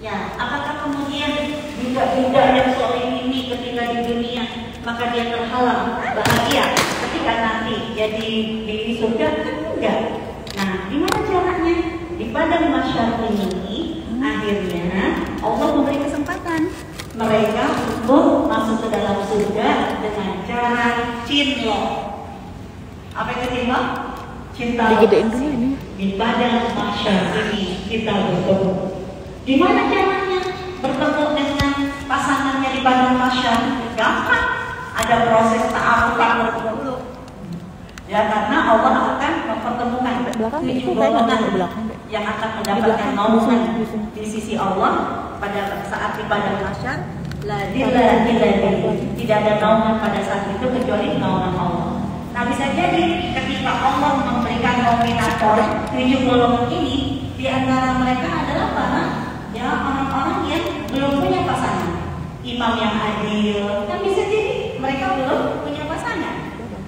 Ya, apakah kemudian budak-budak yang soleh ini ketika di dunia maka dia terhalang bahagia ketika nanti jadi di surga? Kan enggak. Nah, gimana caranya? Di padang mahsyar ini akhirnya Allah memberi kesempatan mereka untuk masuk ke dalam surga dengan cara cinta. Apa itu cinta? Cinta. Digedein dulu ini. Di padang mahsyar ini kita bertemu. Di mana caranya bertemu dengan pasangannya di padang mahsyar? Gampang. Ada proses ta'aruf dulu. Ya, karena Allah akan mempertemukan 7 golongan yang akan mendapatkan naungan di sisi Allah pada saat di padang mahsyar. Tidak ada naungan pada saat itu kecuali naungan Allah. Nah, bisa jadi ketika Allah memberikan nominator 7 golongan ini, di antara mereka adalah para orang-orang yang belum punya pasangan, imam yang adil. Kan bisa jadi mereka belum punya pasangan.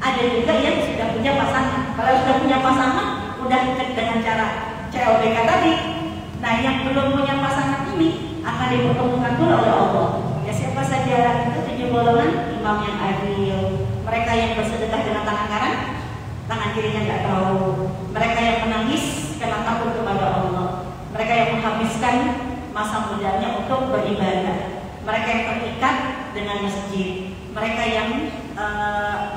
Ada juga yang sudah punya pasangan. Kalau sudah punya pasangan, udah dengan cara CLBK tadi. Nah, yang belum punya pasangan ini akan dipertemukan dulu oleh Allah. Ya, siapa saja itu 7 golongan: imam yang adil, mereka yang bersedekah dengan tangan kanan, tangan kirinya nggak tahu, mereka yang menangis karena takut kepada Allah, mereka yang menghabiskan masa mudanya untuk beribadah, mereka yang terikat dengan masjid, mereka yang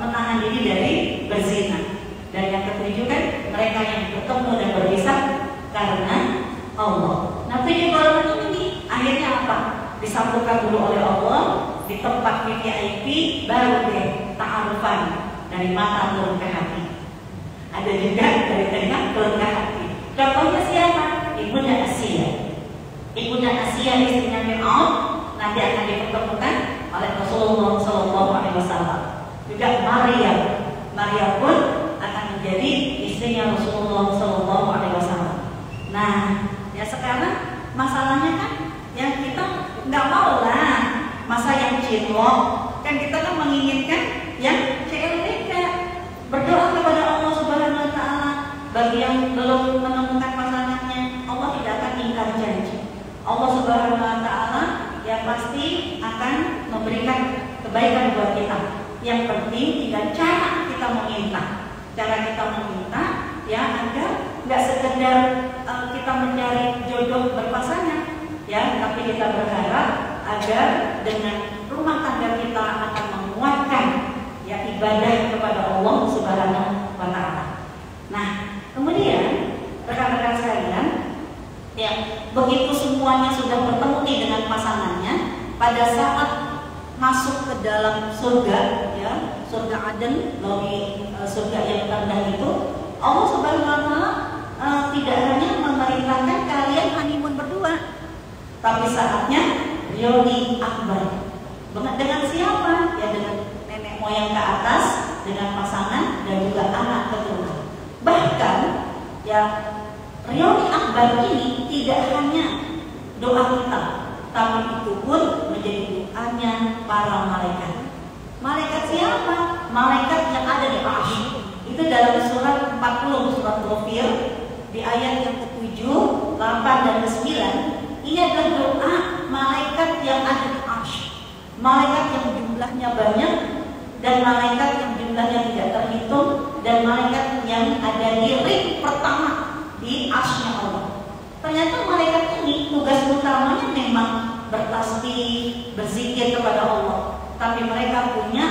menahan diri dari berzina, dan yang ketujuh kan mereka yang bertemu dan berpisah karena Allah. Nah, 7 golongan ini akhirnya apa? Disambutkan dulu oleh Allah di tempat VIP, baru deh ta'arufan dari mata turun ke hati. Ada juga dari telinga turun ke hati. Contohnya siapa? Ibunda Asia. Ibunda Asia istrinya Fir'aun nanti akan dipertemukan oleh Rasulullah SAW. Juga Maryam pun akan menjadi istrinya Rasulullah SAW. Nah, ya sekarang masalahnya kan yang kita nggak mau lah masa yang cinlok, kan kita kan menginginkan yang CLBK. Berdoa kepada Allah Subhanahu Wa Taala bagi yang belum menemukan pasangannya, Allah tidak akan ingkar janji. Allah Subhanahu Wa Taala ya pasti akan memberikan kebaikan buat kita. Yang penting tinggal cara kita meminta. Cara kita meminta ya agar nggak sekedar kita mencari jodoh berpasangan, ya, tapi kita berharap agar dengan rumah tangga kita akan menguatkan ya ibadah kepada Allah Subhanahu wa Ta'ala. Nah, kemudian rekan-rekan sekalian, ya, begitu semuanya sudah bertemu nih dengan pasangannya, pada saat masuk ke dalam surga, ya, surga Aden, bagi surga yang terendah itu, Allah Subhanahu wa Ta'ala tidak hanya memerintahkan kalian honeymoon berdua, tapi saatnya reuni akbar. Dengan siapa? Ya dengan nenek moyang ke atas, dengan pasangan dan juga anak keturunan. Bahkan ya reuni akbar ini tidak hanya doa kita, tapi itu pun menjadi doanya para malaikat. Malaikat siapa? Malaikat yang ada di Arsy. Itu dalam surat 40, surat Ghafir, di ayat yang ke-7, 8 dan ke-9. Ini adalah doa malaikat yang ada di Arsy. Malaikat yang jumlahnya banyak, dan malaikat yang jumlahnya tidak terhitung, dan malaikat yang ada di ring pertama di Arsy-nya Allah. Ternyata malaikat ini tugas utamanya memang bertasbih, berzikir kepada Allah, tapi mereka punya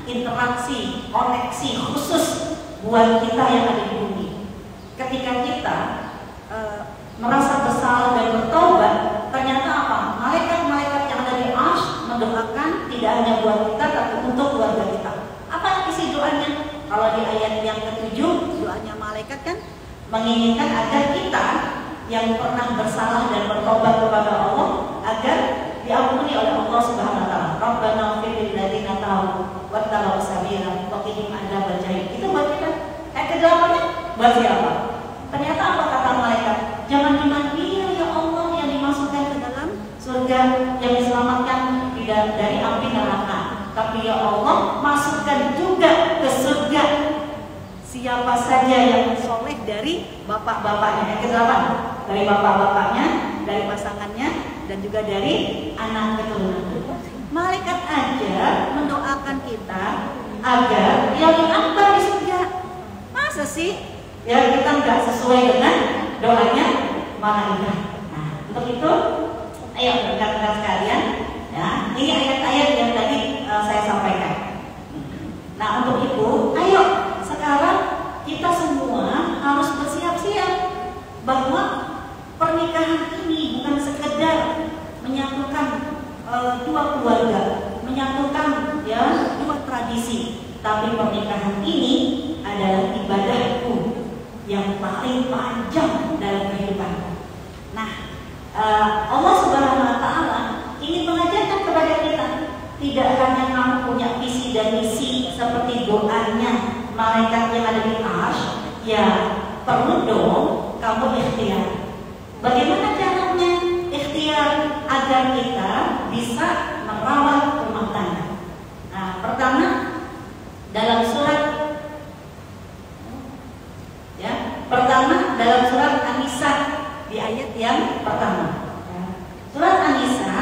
interaksi, koneksi khusus buat kita yang ada di bumi. Ketika kita merasa bersalah dan bertobat, ternyata apa? Malaikat-malaikat yang ada di Arsy mendoakan tidak hanya buat kita, tapi untuk keluarga kita. Apa isi doanya? Kalau di ayat yang ke-7, doanya malaikat kan menginginkan agar kita yang pernah bersalah dan bertobat kepada Allah agar diampuni oleh Allah Subhanahu wa Ta'ala. Rabbana ighfir lil ladzina tabu wattaba'u sabila wa qihim adzabal jahim. Itu buat kita. Ke-8-nya buat siapa? Ternyata apa kata malaikat? Jangan cuma dia ya Allah yang dimasukkan ke dalam surga, yang diselamatkan dari api neraka, tapi ya Allah masukkan juga ke surga siapa saja yang soleh dari bapak-bapaknya. Yang ke-8, dari bapak-bapaknya, dari pasangannya, dan dan juga dari anak keturunan. Malaikat aja mendoakan kita agar yang akbar di surga. Masa sih ya kita nggak sesuai dengan doanya malaikat? Nah, untuk itu ayo rekan-rekan sekalian, ya ini ayat-ayat yang tadi saya sampaikan. Nah, untuk itu ayo sekarang kita semua harus bersiap-siap bahwa pernikahan ini bukan sekedar menyatukan dua keluarga, menyatukan ya dua tradisi, tapi pernikahan ini adalah ibadahku yang paling panjang dalam kehidupan. Nah, Allah Subhanahu Wa Taala ingin mengajarkan kepada kita, tidak hanya kamu punya visi dan misi seperti doanya malaikat yang ada di arsy, ya perlu dong kamu ikhtiar. Bagaimana caranya ikhtiar agar kita bisa merawat rumah tangga? Nah, pertama dalam surat An-Nisa di ayat yang pertama. Surat An-Nisa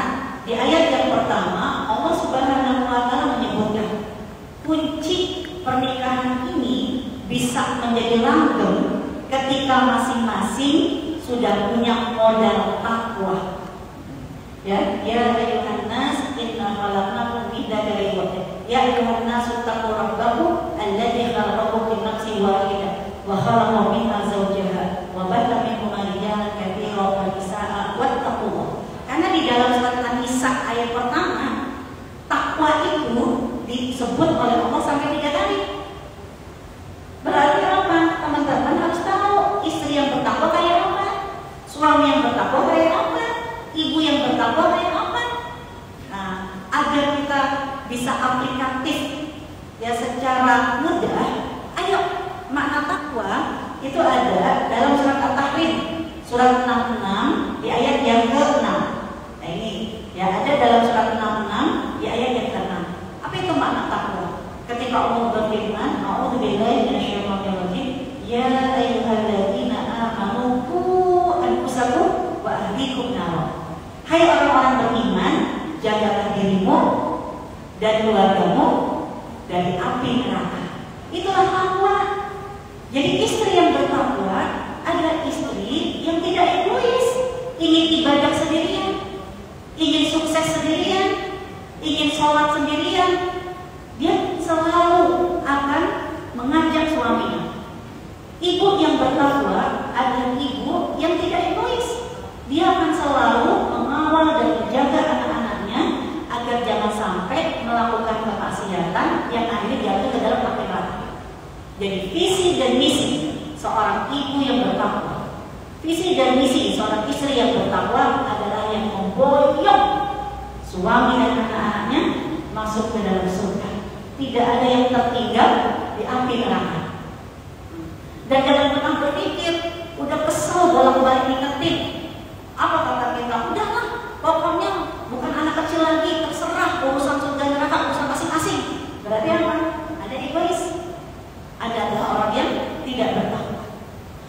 di ayat yang pertama Allah Subhanahu Wa Taala menyebutkan kunci pernikahan ini bisa menjadi langgeng ketika masing-masing sudah punya modal takwa. Ya ayuhan nas inna khalaqnakum min dzakarin wa untha. Ya ayuhan nas taqu rabbakum alladzi khalaqakum min nafsin wahidah wa khalaqa minha zawjaha wa batha minhuma rijalan katsiran wa nisaa'a wattaqullah. Karena di dalam surat An-Nisa ayat pertama takwa itu disebut oleh Allah sampai 3 kali. Berarti apa? Teman-teman harus tahu istri yang bertakwa kayak apa, suami yang bertakwa kayak apa, ibu yang bertakwa kayak apa. Nah, agar kita bisa aplikatif ya secara mudah, ayo makna takwa itu ada dalam surat At-Tahrim surat 66 di ayat yang ke-6. Nah ini ya ada dalam surat 66 di ayat yang ke-6. Apa itu makna takwa? Ketika Allah berfirman, a'udzubillahi minasyaitonir rajim, ya ayyuhalladzina amanu qu anfusakum wa ahlikum nar. Hai orang-orang beriman, jagalah dirimu dan keluargamu dari api neraka. Itulah takwa. Jadi istri yang bertakwa adalah istri yang tidak egois, ingin ibadah sendirian, ingin sukses sendirian, ingin sholat sendirian. Dia selalu akan mengajak suaminya. Ibu yang bertakwa adalah ibu yang tidak egois. Dia akan selalu mengawal dan menjaga anak-anaknya agar jangan sampai melakukan kemaksiatan yang akhirnya jatuh ke dalam api neraka. Jadi visi dan misi seorang ibu yang bertakwa, visi dan misi seorang istri yang bertakwa adalah yang memboyong suami dan anak-anaknya masuk ke dalam surga. Tidak ada yang tertinggal di api neraka. Dan jangan pernah berpikir, udah kesel bolak-balik ingetin. Apa kata kita? Udahlah, pokoknya bukan anak kecil lagi, terserah urusan surga neraka urusan masing-masing. Berarti apa? Ada egois. Ada orang yang tidak bertakwa.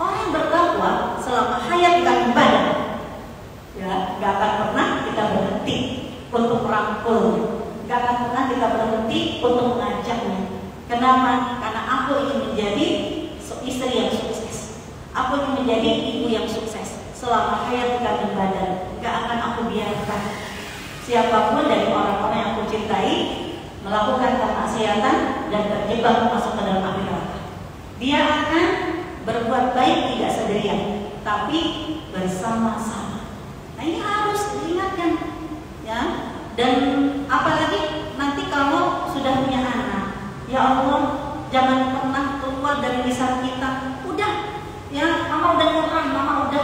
Orang yang bertakwa selama hayat kita ibadah, ya, gak akan pernah kita berhenti untuk merangkul, gak akan pernah kita berhenti untuk mengajaknya. Kenapa? Karena aku ingin menjadi istri yang sukses. Aku ingin menjadi ibu yang sukses. Selama hayat kita ibadah, gak akan aku biarkan siapapun dari orang-orang yang aku cintai melakukan kemaksiatan dan terjebak masuk ke dalam api neraka. Dia akan berbuat baik tidak sendirian, tapi bersama-sama. Nah ini harus diingatkan, ya. Dan apalagi nanti kalau sudah punya anak, ya Allah, jangan pernah keluar dari lisan kita. Udah, ya, mama udah nyerah, mama udah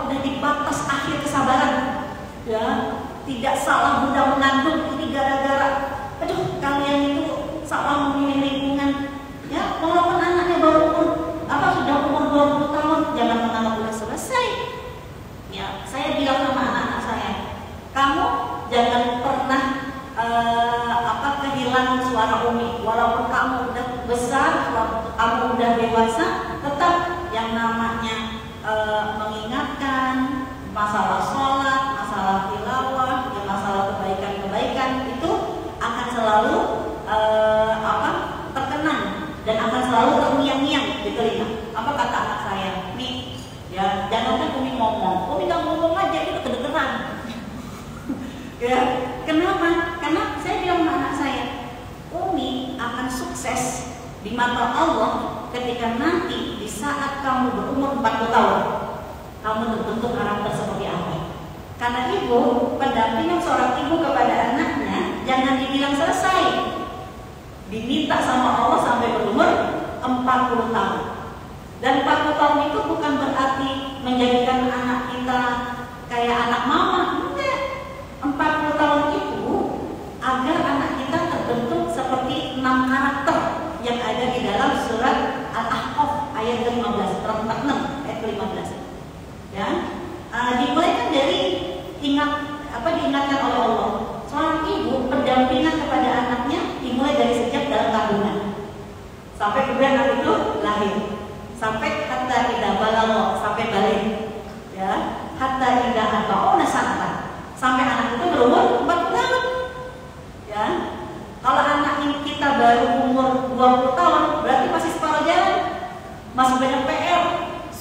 udah di batas akhir kesabaran, ya. Tidak salah mudah mengandung ini gara-gara aduh kalian itu salah memilih lingkungan, ya. Walaupun anaknya baru sudah umur 20 tahun, jangan menganggap sudah selesai, ya. Saya bilang sama anak-anak saya, kamu jangan pernah kehilangan suara umi. Walaupun kamu udah besar, kamu udah dewasa, tetap yang namanya mengingatkan masalah sholat, Ya, kenapa? Karena saya bilang sama anak saya, Umi akan sukses di mata Allah ketika nanti di saat kamu berumur 40 tahun, kamu terbentuk karakter seperti apa. Karena ibu, pendampingan seorang ibu kepada anaknya jangan dibilang selesai, diminta sama Allah sampai berumur 40 tahun. Dan 40 tahun itu bukan berarti menjadikan anak kita kayak anak mama. Enggak. 40 tahun itu agar anak kita terbentuk seperti 6 karakter yang ada di dalam surat Al-Ahqaf ayat ke-15, surat 46 ayat ke-15. Ya. Dimulai kan dari diingatkan oleh Allah. Seorang ibu pendampingan kepada anaknya dimulai dari sejak dalam kandungan sampai kemudian anak itu lahir, sampai hatta idza balagha, sampai balik, ya, hatta idza ata'una sanatan, sampai anak itu berumur 40 tahun. Ya. Kalau anak kita baru umur 20 tahun, berarti masih separuh jalan, masih banyak PR.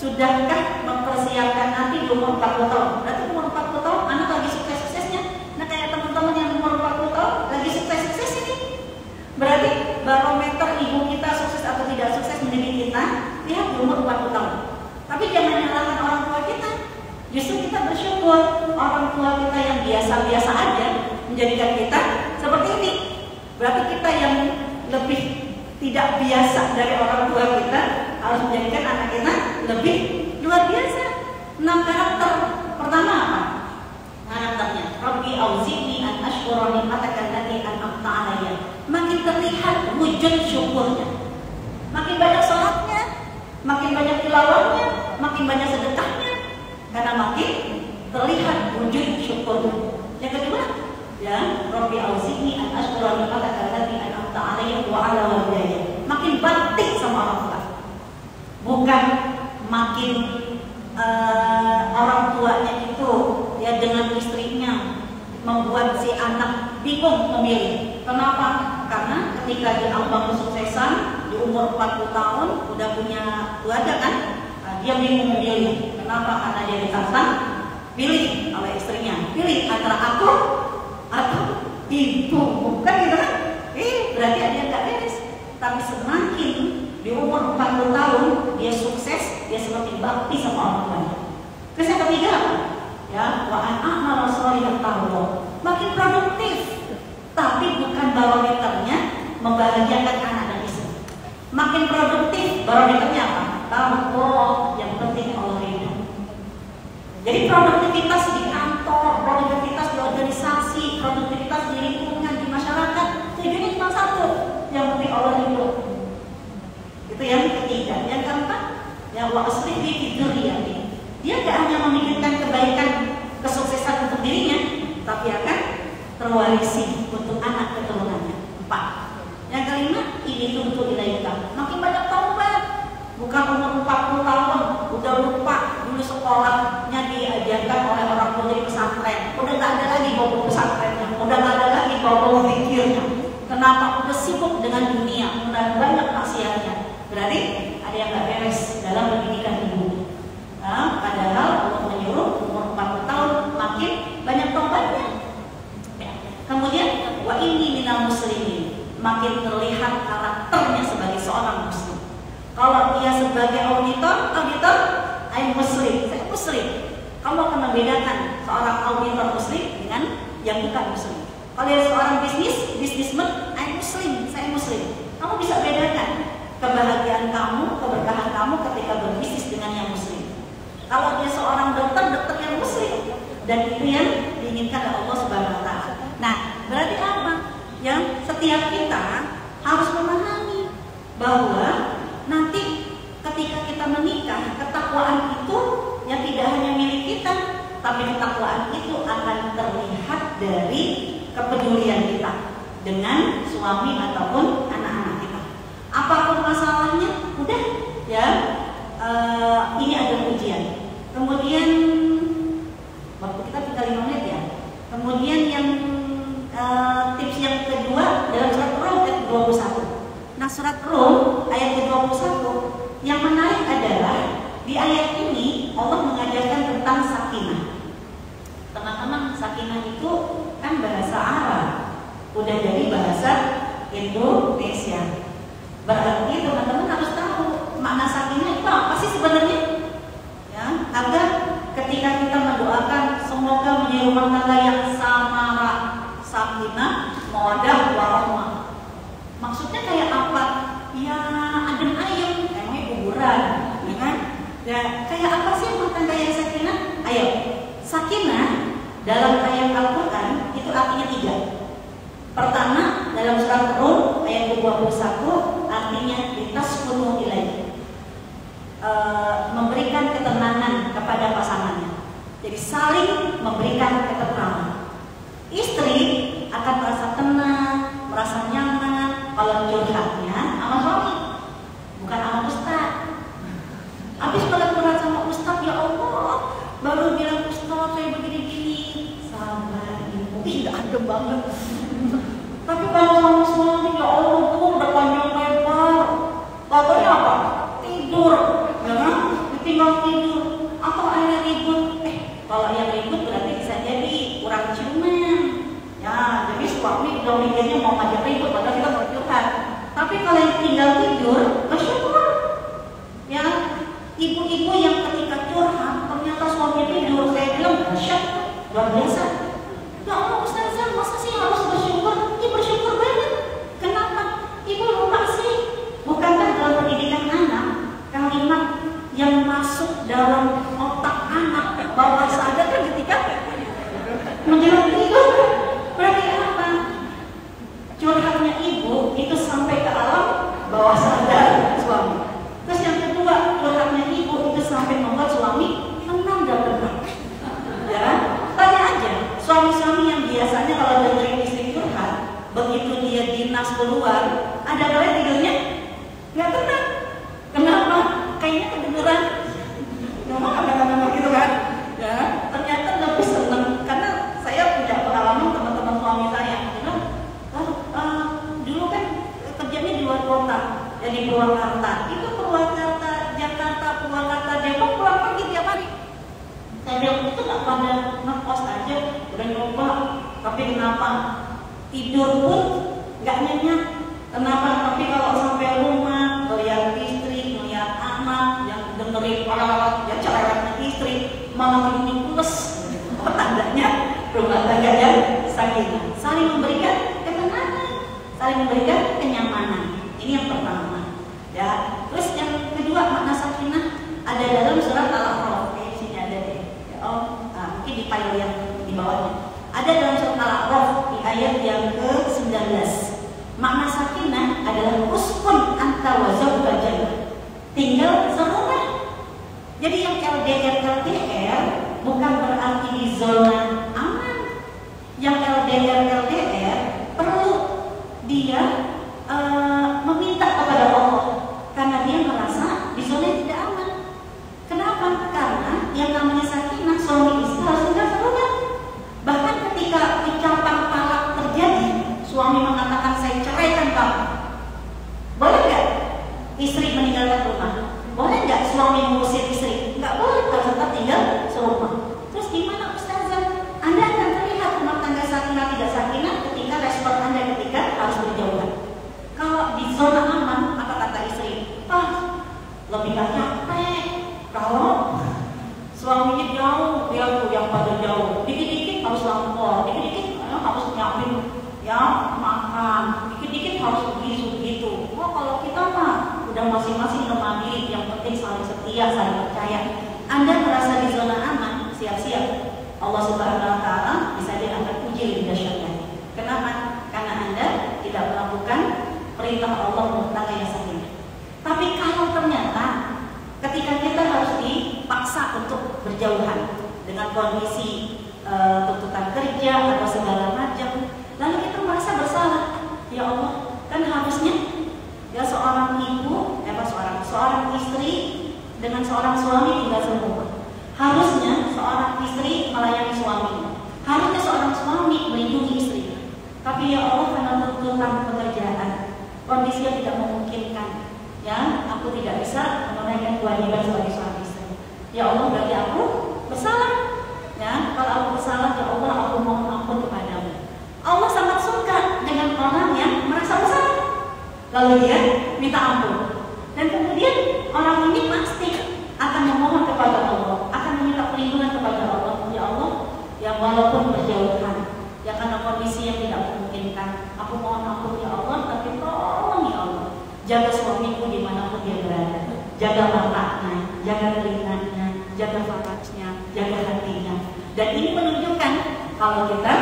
Sudahkah mempersiapkan nanti di umur 40 tahun? Berarti umur 40 tahun anak lagi sukses-suksesnya. Nah, kayak teman-teman yang umur 40 tahun lagi sukses-sukses ini. Berarti barometer ibu kita sukses atau tidak sukses menjadi kita lihat di umur 40 tahun. Tapi jangan nyalahkan orang tua kita. Justru kita bersyukur orang tua kita yang biasa-biasa aja menjadikan kita seperti ini. Berarti kita yang lebih tidak biasa dari orang tua kita harus menjadikan anak kita lebih luar biasa. 6 karakter. Pertama apa? Karakternya Rabbi auzi'ni an ashkura ni'mataka allati an'amta 'alayya. Makin terlihat wujud syukurnya. Makin banyak salatnya, makin banyak tilawahnya, makin banyak sedekahnya. Karena makin terlihat wujud syukurnya. Yang kedua, ya, Rabbi auzi'ni an ashkura ni'mataka allati an'amta 'alayya wa 'ala walidayya. Makin bakti sama orang tua. Bukan makin orang tuanya itu ya dengan istrinya membuat si anak bingung memilih. Kenapa? Karena ketika di ambang kesuksesan di umur 40 tahun udah punya keluarga kan, dia bingung memilih. Kenapa? Karena dia ditantang pilih oleh istrinya, pilih antara aku atau ibu, bukan gitu kan? Berarti ada yang nggak beres. Tapi semakin di umur 40 tahun dia sukses, dia semakin bakti sama orang tuanya. Terus yang ketiga apa? Ya, wa an a'mala shalihan tarda. Makin produktif. Tapi bukan barometernya membahagiakan anak dan istri. Makin produktif, barometernya apa? Allah, yang penting Allah ridho. Jadi produktivitas di kantor, produktivitas di organisasi, produktivitas di lingkungan, di masyarakat, tujuannya cuma satu, yang penting Allah ridho. Itu yang ketiga. Yang keempat, ya wa aslih fi dzurriyyati. Dia tidak hanya memikirkan kebaikan, kesuksesan untuk dirinya, tapi akan terwarisi untuk anak keturunannya. 4. Yang kelima, ini tuntut ilaika. Makin banyak taubat. Bukan umur 40 tahun udah lupa dulu sekolahnya diajarkan oleh orang tua di pesantren. Udah nggak ada lagi bau pesantrennya, udah nggak ada lagi bau zikirnya. Kenapa? Udah sibuk dengan dunia, udah banyak maksiatnya. Berarti ada yang nggak beres dalam pendidikan ibu. Nah, padahal Allah menyuruh umur 40 tahun makin banyak taubatnya. Ya. Kemudian wa inni minal muslimin, makin terlihat karakternya sebagai seorang muslim. Kalau dia sebagai auditor, I'm muslim, saya muslim. Kamu akan membedakan seorang auditor muslim dengan yang bukan muslim. Kalau dia seorang bisnismen, I'm muslim, saya muslim. Kamu bisa bedakan kebahagiaan kamu, keberkahan kamu ketika berbisnis dengan yang muslim. Kalau dia seorang dokter yang muslim, dan itu yang diinginkan oleh Allah Subhanahu wa Ta'ala. Nah, berarti apa? Yang setiap kita harus memahami bahwa nanti ketika kita menikah, ketakwaan itu yang tidak hanya milik kita, tapi ketakwaan itu akan terlihat dari kepedulian kita dengan suami ataupun anak-anak kita. Apapun masalahnya, udah ya, ini ada ujian. Kemudian waktu kita tinggal 5 menit ya. Kemudian yang tips yang kedua dalam surat Rum ayat 21. Nah, surat Rum ayat ke-21 yang menarik adalah di ayat ini Allah mengajarkan tentang sakinah. Teman-teman, sakinah itu kan udah jadi bahasa Indonesia. Berarti teman-teman harus tahu makna sakinah itu apa sih sebenarnya, ya, agar ketika kita mendoakan semoga menjadi rumah tangga yang samara, sakinah, mawaddah, warahmah. Maksudnya kayak apa? Ya adem ayem, emangnya kuburan, ya kan? Ya kayak apa sih rumah tangga yang sakinah? Ayo, sakinah dalam ayat Al-Quran itu artinya 3. Pertama dalam surat Rum ayat 21 artinya litaskunu ilaihi, memberikan ketenangan kepada pasangannya. Jadi saling memberikan ketenangan. Istri akan merasa tenang, merasa nyaman kalau curhatnya sama suami, bukan sama ustaz. Habis kalau curhat sama ustaz, ya Allah, baru bilang ustaz saya begini-gini, sabar ibu, tidak adem banget. Tapi kalau sama suami, ya Allah tuh udah panjang lebar, katanya apa? Tidur, ya kan? Ditinggal tidur, atau ayah ribut. Kalau ayah ribut berarti bisa jadi kurang ciuman. Ya, jadi suami udah mikirnya mau ngajak ribut, padahal kita mau curhat. Tapi kalau yang tinggal tidur, bersyukur. Ya, ibu-ibu yang ketika curhat ternyata suami tidur, saya bilang dahsyat, luar biasa. Ya Allah Ustazah, masa sih harus bersyukur? Ya bersyukur banget. Kenapa? Ibu lupa sih, bukankah dalam pendidikan anak kalimat yang masuk dalam otak anak bawah sadar kan ketika menjelang tidur? Berarti apa? Curhatnya ibu itu sampai ke alam bawah sadar suami. Terus yang kedua, curhatnya ibu itu sampai membuat suami tenang dan tenang. Ya, tanya aja suami-suami yang biasanya kalau dengerin istri curhat, begitu dia dinas keluar, ada kalian tidurnya nggak tenang. Kenapa? Kayaknya kedengeran. Memang ada gitu kan? Ya, ternyata lebih senang karena saya punya pengalaman teman-teman suami saya bilang, dulu kan kerjanya di luar kota, jadi Purwakarta. Itu Purwakarta, Jakarta, Purwakarta, Depok pulang pergi tiap hari. Saya bilang itu nggak pada ngekos aja, udah nyoba, tapi kenapa tidur pun nggak nyenyak? Kenapa? Tapi kalau sampai rumah, melihat istri, melihat anak, yang dengerin orang-orang yang cerewetnya istri, malah ini plus. Tandanya rumah tangga yang sakinah, saling memberikan ketenangan, saling memberikan kenyamanan. Ini yang pertama. Ya, terus yang kedua makna sakinah ada dalam surat Al-A'raf. Sini ada deh. Mungkin di file yang di bawahnya. Ada dalam surat Al-A'raf di ayat yang ke-19. Makna sakinah adalah uskun anta wa zawjuka jannah. Tinggal serumah. Jadi yang LDR bukan berarti di zona aman. Yang LDR perlu dia meminta kepada Allah karena dia merasa di zona yang tidak aman. Kenapa? Karena yang namanya sakinah suami istri harus tinggal serumah. Bahkan ketika ucapan talak terjadi, suami mengatakan saya ceraikan kamu, boleh nggak istri meninggalkan rumah? Boleh nggak suami mengusir istri? Nggak boleh, harus tetap tinggal serumah. Terus gimana Ustazah? Anda akan terlihat rumah tangga sakinah tidak sakinah ketika respon Anda ketika harus berjauhan. Kalau di zona aman, apa kata istri? Lebih gak capek. Kalau suaminya jauh, dia tuh yang pada jauh. Dikit-dikit harus lapor, dikit-dikit harus nyiapin ya makan, dikit-dikit harus begitu. Kalau kita mah udah masing-masing mandiri, yang penting saling setia, saling percaya. Anda merasa di zona aman, siap-siap Allah Subhanahu wa Ta'ala bisa dia akan uji lebih dahsyatnya. Kenapa? Karena Anda tidak melakukan perintah Allah rumah tangga yang sakinah. Tapi kalau ternyata ketika kita harus dipaksa untuk berjauhan dengan kondisi tuntutan kerja atau segala macam, lalu kita merasa bersalah, ya Allah, kan harusnya ya seorang ibu, seorang istri dengan seorang suami tinggal serumah. Harusnya seorang istri melayani suaminya. Harusnya seorang suami melindungi istrinya. Tapi ya Allah, karena tuntutan pekerjaan, kondisi yang tidak memungkinkan, ya aku tidak bisa menunaikan kewajiban sebagai suami istri. Ya Allah, berarti aku bersalah. Ya, kalau aku bersalah, ya Allah, aku mohon ampun kepadamu. Allah sangat suka dengan minta ampun. Dan kemudian orang ini pasti akan memohon kepada Allah, akan meminta perlindungan kepada Allah. Ya Allah, yang walaupun berjauhan, ya karena kondisi yang tidak memungkinkan, aku mohon ampun ya Allah, tapi tolong ya Allah, jaga suamiku dimanapun dia berada, jaga matanya, jaga telinganya, jaga fakatnya, jaga hatinya. Dan ini menunjukkan kalau kita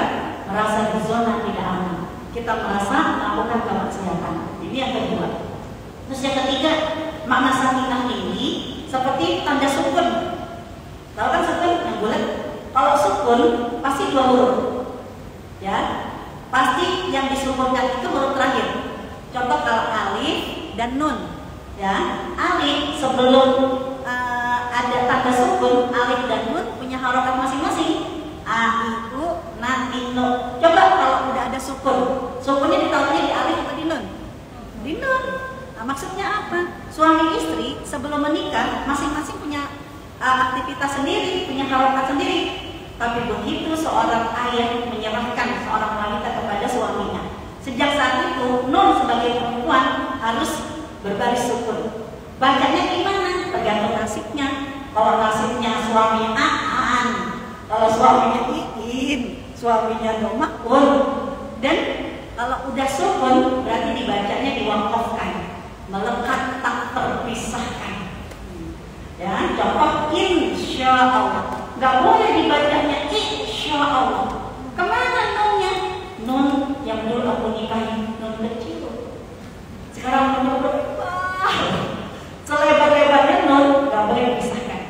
merasa di zona tidak aman, kita merasa melakukan kemaksiatan. Ini yang kedua. Terus yang ketiga, makna sakinah ini seperti tanda sukun. Tahu kan sukun yang bulat? Kalau sukun pasti dua huruf, ya. Pasti yang disukunkan itu huruf terakhir. Contoh kalau alif dan nun, ya. Alif sebelum ada tanda sukun, alif dan nun punya harokat masing-masing. A, I, U, na, I, no. Coba kalau udah ada sukun, sukunnya ditaruhnya di alif atau di nun? Di nun. Nah, maksudnya apa? Suami istri sebelum menikah masing-masing punya aktivitas sendiri, punya harokat sendiri. Tapi begitu seorang ayah menyerahkan seorang wanita kepada suaminya, sejak saat itu nun sebagai perempuan harus berbaris sukun. Bacanya gimana? Tergantung nasibnya. Kalau nasibnya suami aan, kalau suaminya iin, suaminya domakun. Dan kalau udah sukun berarti dibacanya diwakafkan, melekat tak terpisahkan. Ya, contoh insya Allah, nggak boleh dibacanya insya Allah. Kemana nunnya? Nun yang dulu aku nikahin nun kecil, sekarang nun berubah. Selebar-lebarnya nun nggak boleh dipisahkan.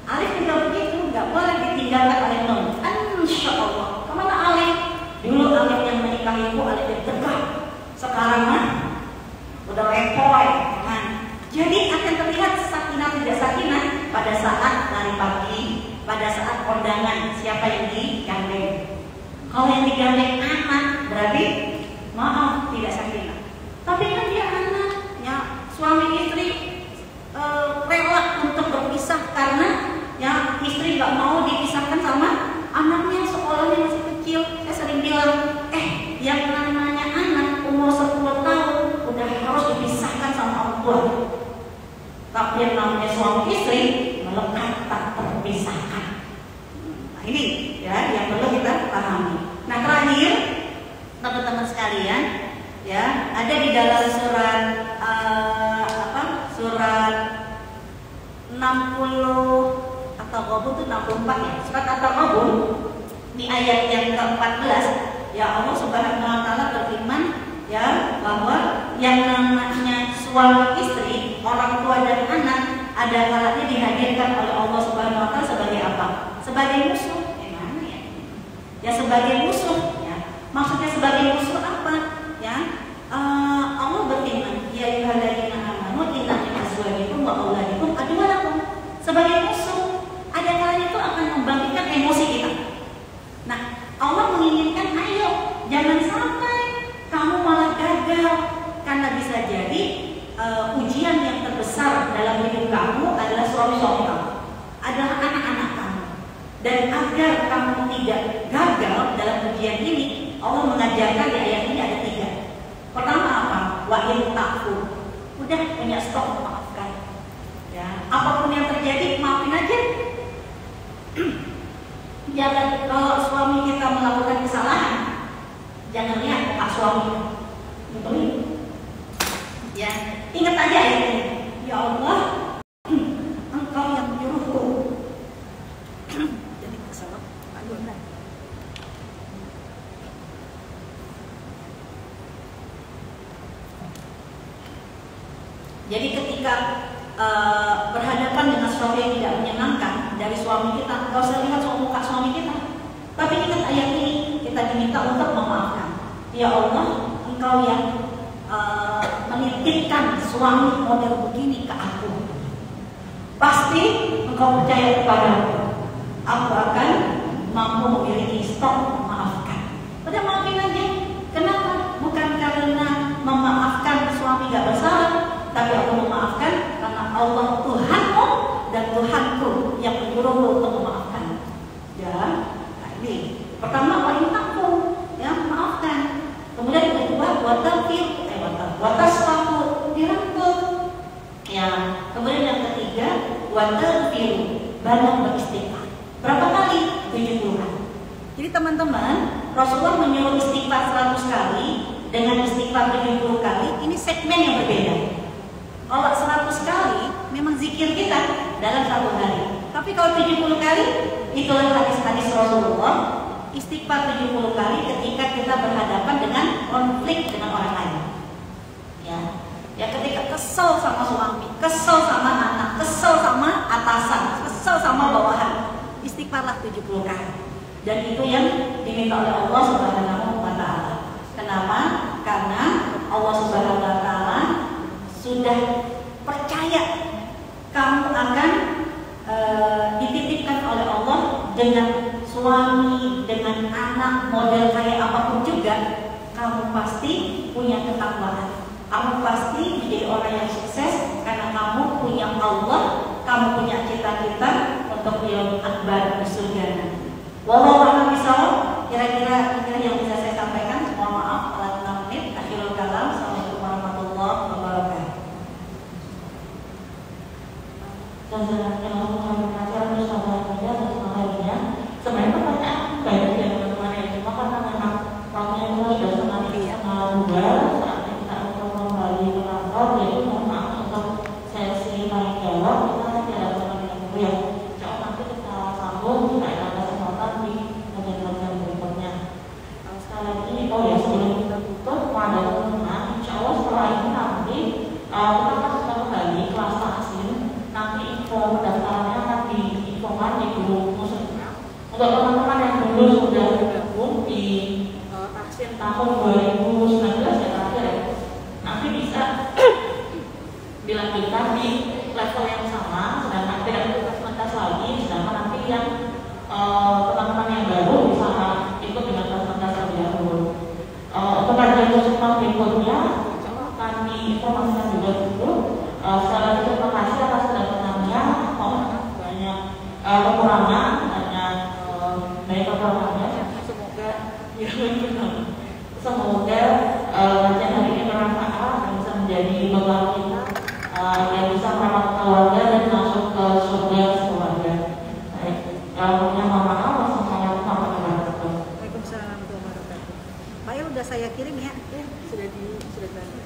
Alif juga begitu, nggak boleh ditinggalkan oleh nun. Insya Allah. Kemana alif? Dulu alif yang menikahiku alif yang tegak, sekarang mah udah lepoy. Jadi akan terlihat sakinah tidak sakinah pada saat lari pagi, pada saat kondangan siapa yang digandeng. Kalau yang digandeng anak berarti maaf tidak sakinah. Tapi kan dia anak, ya suami istri rela untuk berpisah karena ya istri nggak mau dipisahkan sama anaknya, sekolahnya masih kecil. Saya sering bilang, yang namanya anak umur 10 tahun udah harus dipisahkan sama orang tua. Tapi yang namanya suami istri melekat tak terpisahkan. Nah, ini ya yang perlu kita pahami. Nah, terakhir teman-teman sekalian, ya ada di dalam surat surat 60 atau Ghabun itu 64 ya. Surat At-Taghabun di ayat yang ke-14, ya Allah Subhanahu wa taala berfirman ya bahwa yang namanya suami istri, orang tua dan anak ada kalanya dihadirkan oleh Allah Subhanahu wa taala sebagai apa? Sebagai musuh. Gimana ya? Ya sebagai musuh ya. Maksudnya sebagai musuh apa? Ya. Allah berfirman, ya ayyuhalladzina amanu inna min azwajikum wa auladikum aduwwun lakum. Sebagai musuh, ada kalanya itu akan membangkitkan emosi kita. Nah, Allah menginginkan ayo jangan sampai kamu malah gagal, karena bisa jadi ujian yang terbesar dalam hidup kamu adalah suami-suami kamu, adalah anak-anak kamu. Dan agar kamu tidak gagal dalam ujian ini, Allah mengajarkan di ayat ini ada 3. Pertama apa? Wa in ta'fu. Udah punya stok, maafkan. Ya, apapun yang terjadi maafin aja. Jangan kalau suami kita melakukan kesalahan, jangan lihat muka suami, betul? Ya, ingat aja ini. Ya Allah, Engkau yang menyuruhku. Jadi kesal, aduh nah. Jadi ketika berhadapan dengan suami yang tidak menyenangkan dari suami kita, nggak usah lihat muka suami kita, tapi ingat ayat ini, kita diminta untuk memaafkan. Ya Allah, Engkau yang menitipkan suami model begini ke aku, pasti Engkau percaya kepadaku, aku akan mampu memiliki stok memaafkan. Udah maafin aja. Kenapa? Bukan karena memaafkan suami gak bersalah, tapi aku memaafkan karena Allah Tuhanmu dan Tuhanku yang menyuruhmu untuk memaafkan. Ya, nah ini pertama paling takut, ya maafkan. Kemudian kedua watasfahu, dirangkul. banyak beristighfar. Berapa kali? 70 kali. Jadi teman-teman, Rasulullah menyuruh istighfar 100 kali dengan istighfar 70 kali, ini segmen yang berbeda. Kalau 100 kali memang zikir kita dalam satu hari. Tapi kalau 70 kali, itulah hadis-hadis Rasulullah, istighfar 70 kali ketika kita berhadapan dengan konflik dengan orang lain. Ya ketika kesel sama suami, kesel sama anak, kesel sama atasan, kesel sama bawahan, istighfarlah 70 kali. Dan itu yang diminta oleh Allah Subhanahu wa Ta'ala. Kenapa? Karena Allah Subhanahu wa Ta'ala sudah percaya kamu akan dititipkan oleh Allah dengan suami, dengan anak, model kayak apapun juga, kamu pasti punya ketakwaan. Kamu pasti menjadi orang yang sukses karena kamu punya Allah, kamu punya cita-cita untuk yaumul akbar di surga nanti. Wallahu a'lam bishawab. Kira-kira yang bisa saya sampaikan. Mohon maaf, alat 6 menit. Akhirul kalam. Assalamualaikum warahmatullahi wabarakatuh. Sebenarnya pertanyaan banyak ya teman-teman ya, cuma karena memang waktunya kita sudah setengah 2 saatnya kita untuk kembali ke kantor, jadi mohon maaf untuk sesi tanya jawab kita tidak dapat menunggu ya. Coba nanti kita sambung jika ada kesempatan di bagian berikutnya. Sekali lagi, oh ya sebelum kita tutup, pada teman-teman, insya Allah setelah ini nanti kita akan kembali kelas taksin. Nanti info pendaftarannya akan diinfokan di grup musuhnya. Untuk teman-teman yang dulu sudah bergabung di taksin tahun 2019 ya terakhir ya, nanti bisa dilanjutkan di level yang sama, sedangkan tidak kelas lagi, sedangkan nanti yang teman-teman yang baru bisa ikut dengan kelas lebih dahulu. Untuk kajian musuh berikutnya akan diinformasikan juga dulu. Sekali lagi terima kasih atas kedatangannya. Mohon banyak kekurangan, banyak kekurangannya. Semoga kajian hari ini bermanfaat dan bisa menjadi bekal kita yang bisa merawat keluarga dan masuk ke surga keluarga. Baik, punya mohon maaf. Wassalamualaikum warahmatullahi wabarakatuh. Waalaikumsalam warahmatullahi wabarakatuh. Pak Il udah saya kirim ya? Ya, sudah banyak.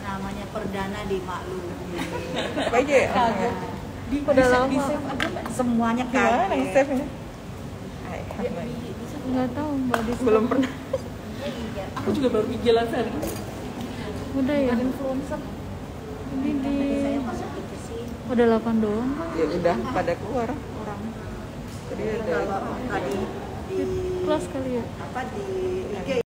Namanya perdana di maklum. Baik ya. Udah lama. Semuanya kan. Nggak tahu Mbak Dis. Belum pernah. Aku juga baru jalan sehari. Udah ya. Influencer. Ini di. Saya masuk ke sini. Udah 8 doang kan? Ya udah pada keluar orang. Tadi ada Tadi di Kelas kali ya. apa di IG